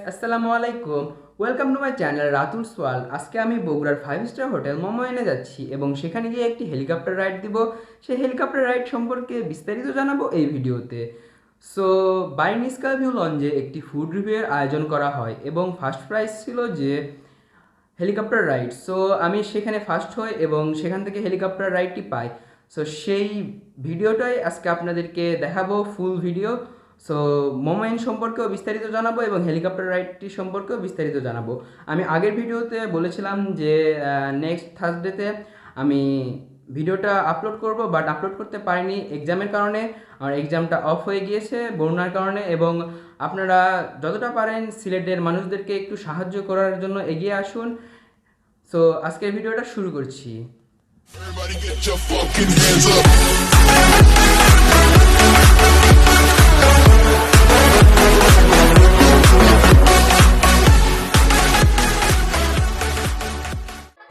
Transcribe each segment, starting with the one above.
আসসালামু আলাইকুম। Welcome to my channel Ratul world. আজকে আমি বগুড়ার 5 স্টার হোটেল মোমো ইনে যাচ্ছি এবং সেখানে গিয়ে একটি হেলিকপ্টার রাইড দিব। সেই হেলিকপ্টার রাইড সম্পর্কে বিস্তারিত জানাবো এই ভিডিওতে। সো বাইন স্কাই ভিউ লঞ্চে একটি ফুড রিভিউয়ের আয়োজন করা হয় এবং ফার্স্ট প্রাইজ ছিল যে হেলিকপ্টার রাইড। সো আমি সেখানে ফার্স্ট হই এবং সেখান থেকে হেলিকপ্টার রাইডটি পাই। সো সেই ভিডিওটাই আজকে আপনাদেরকে দেখাবো, full video. So momo in সম্পর্কেও বিস্তারিত জানাবো এবং হেলিকপ্টার রাইডটি সম্পর্কেও বিস্তারিত জানাবো। আমি আগের ভিডিওতে বলেছিলাম যে নেক্সট থার্সডেতে আমি ভিডিওটা আপলোড করব, বাট আপলোড করতে পারিনি এক্সামের কারণে। আমার এক্সামটা অফ হয়ে গিয়েছে বন্যার কারণে। এবং আপনারা যতটা পারেন সিলেটের মানুষদেরকে একটু সাহায্য করার জন্য এগিয়ে আসুন। সো আজকের ভিডিওটা শুরু করছি। Everybody get your fucking hands up.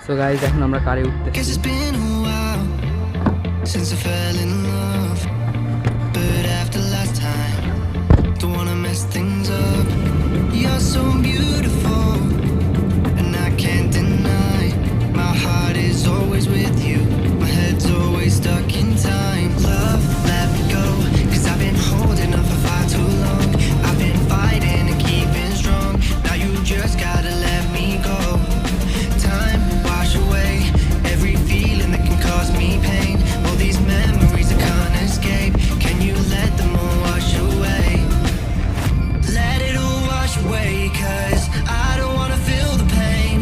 So guys, এখন আমরা কারে উঠতে Guess it's been a while since I fell in love, but after last time, don't wanna mess things up. You're so beautiful, and I can't deny. My heart is always with you, my head's always stuck in time. Love, let me go, 'cause I've been holding on for far too long. I've been fighting and keeping strong. Now you just gotta let me go. Time wash away every feeling that can cause me pain. All these memories I can't escape. Can you let them all wash away? Let it all wash away, 'cause I don't wanna feel the pain.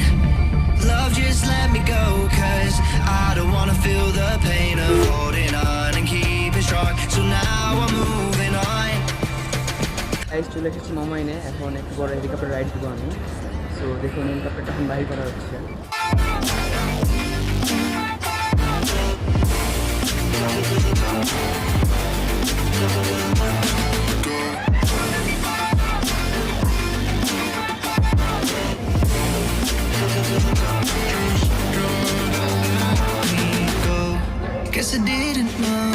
Love, just let me go, 'cause I don't wanna feel the pain of holding on and keeping strong. So now I'm moving on. Guys, চলে এসেছি মোমো ইনে। এখন একটু বড় helicopter ride দিব আমি। So দেখুন, হেলিকপ্টারটা এখন বাইর করা হচ্ছে। Go. Guess I didn't know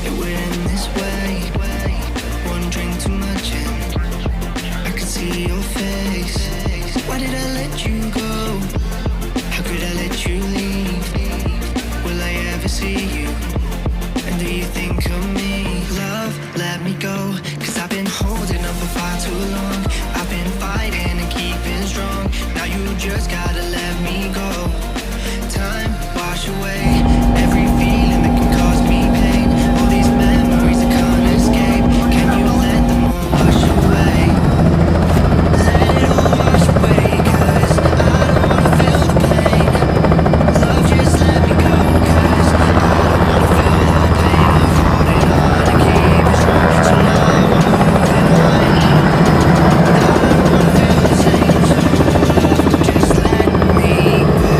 it would end this way. One drink too much and I could see your face. Why did I let you go? How could I let you leave? Will I ever see you? And do you think of me? Love, let me go, 'cause I've been holding on for far too long. I've been fighting and keeping strong. Now you just gotta let me go. Time wash away every feeling that can cause me pain. All these memories I can't escape. Can you let them all wash away? Let it all wash away, 'cause I don't wanna feel the pain. Love, just let me go, 'cause I don't wanna feel the pain of holding on and keeping strong. So now I'm moving on. I don't wanna feel the same, so love, just let me go.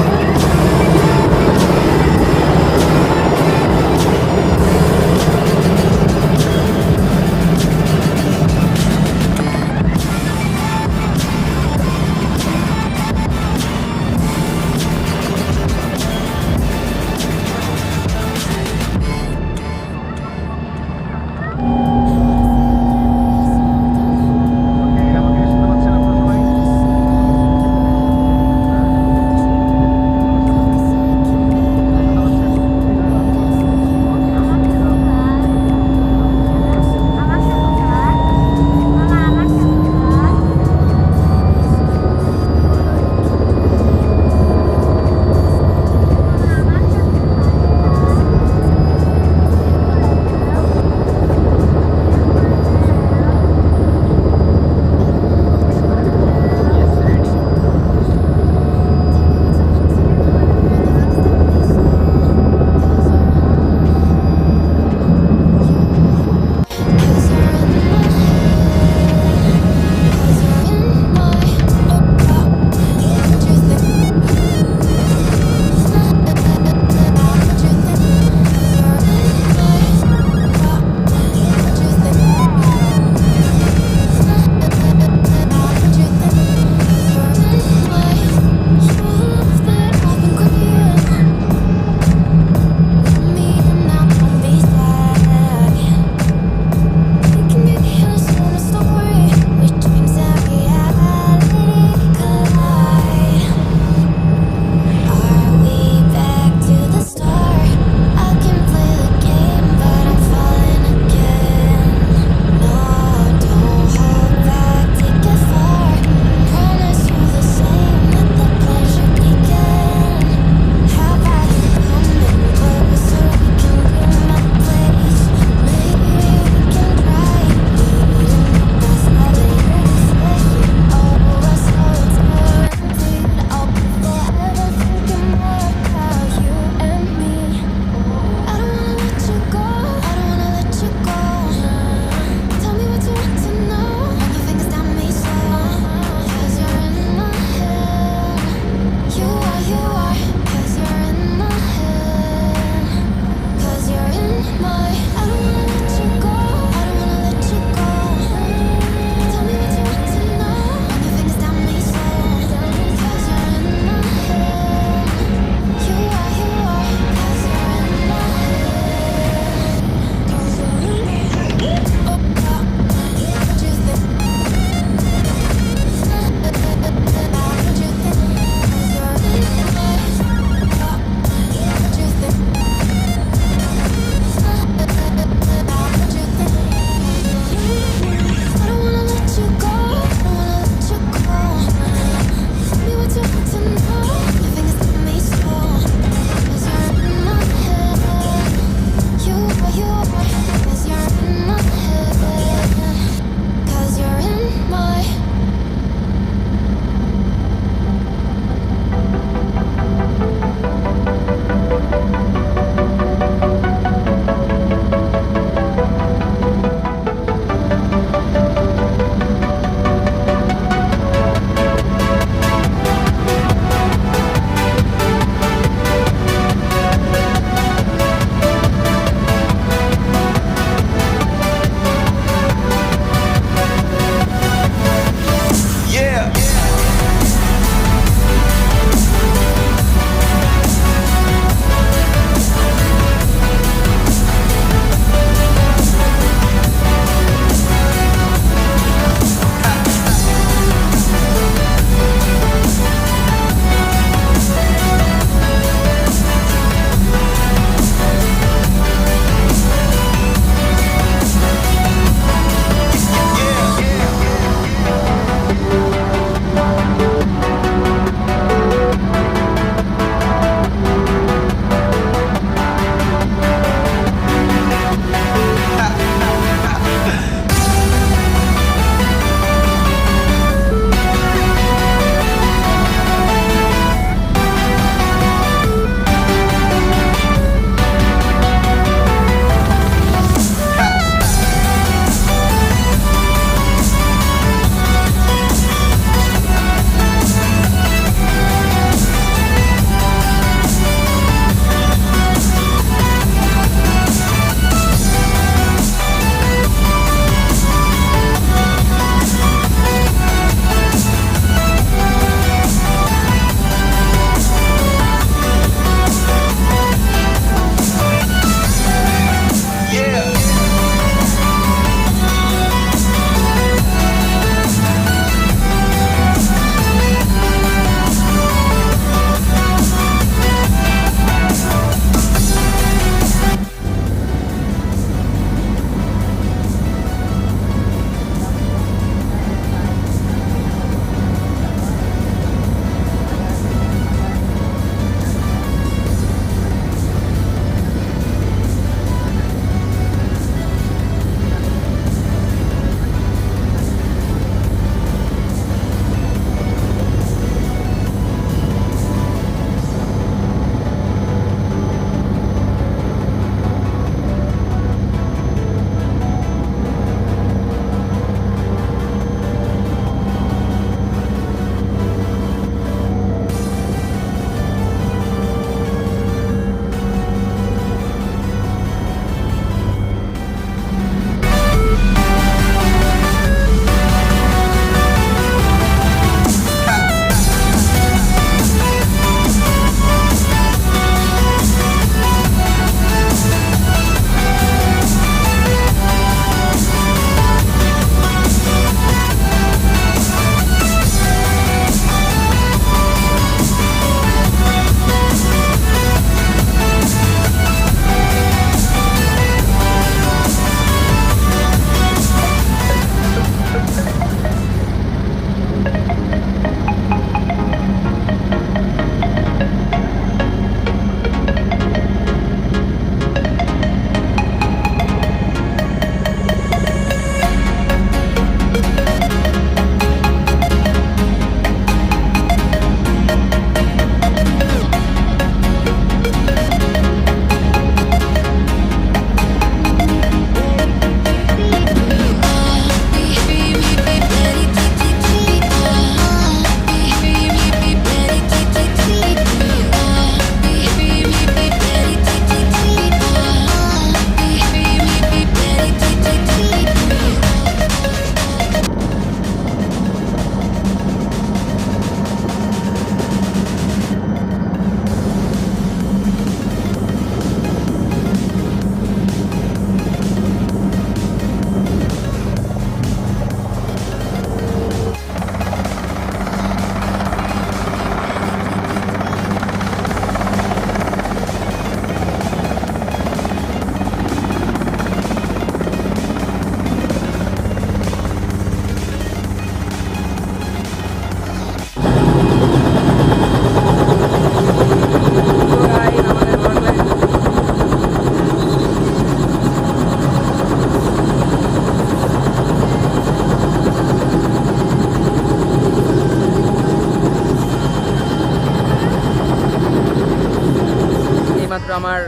আমার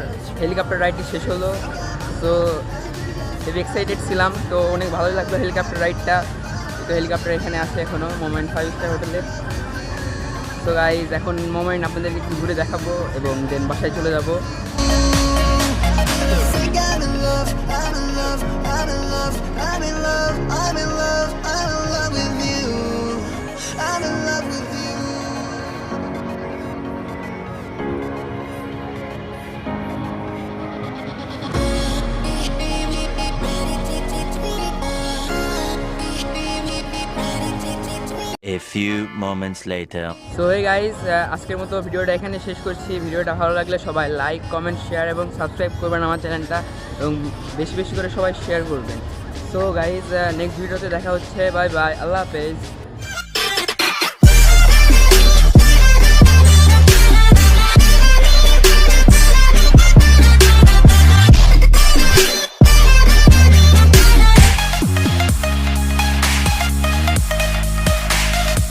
helicopter রাইডটি শেষ হলো। তো খুবই excited ছিলাম, তো অনেক ভালোই লাগলো হেলিকপ্টার রাইডটা। তো হেলিকপ্টার এখানে আছে এখনও মোমো ইন 5 স্টার হোটেলে। তো গাইজ এখন মোমো ইন আপনাদেরকে একটু ঘুরে দেখাবো এবং দেন বাসায় চলে যাব। Think I'm in love, I'm in love, I'm in love, I'm in love, I'm in love, I'm in love with you. I'm in love with you. A few moments later. So hey guys, আজকের মতো ভিডিওটা এখানে শেষ করছি। ভিডিওটা ভালো লাগলে সবাই লাইক, কমেন্ট, শেয়ার এবং সাবস্ক্রাইব করবেন আমার চ্যানেলটা, এবং বেশি বেশি করে সবাই শেয়ার করবেন। সো গাইজ, নেক্সট ভিডিওতে দেখা হচ্ছে। বাই বাই, আল্লাহ হাফেজ।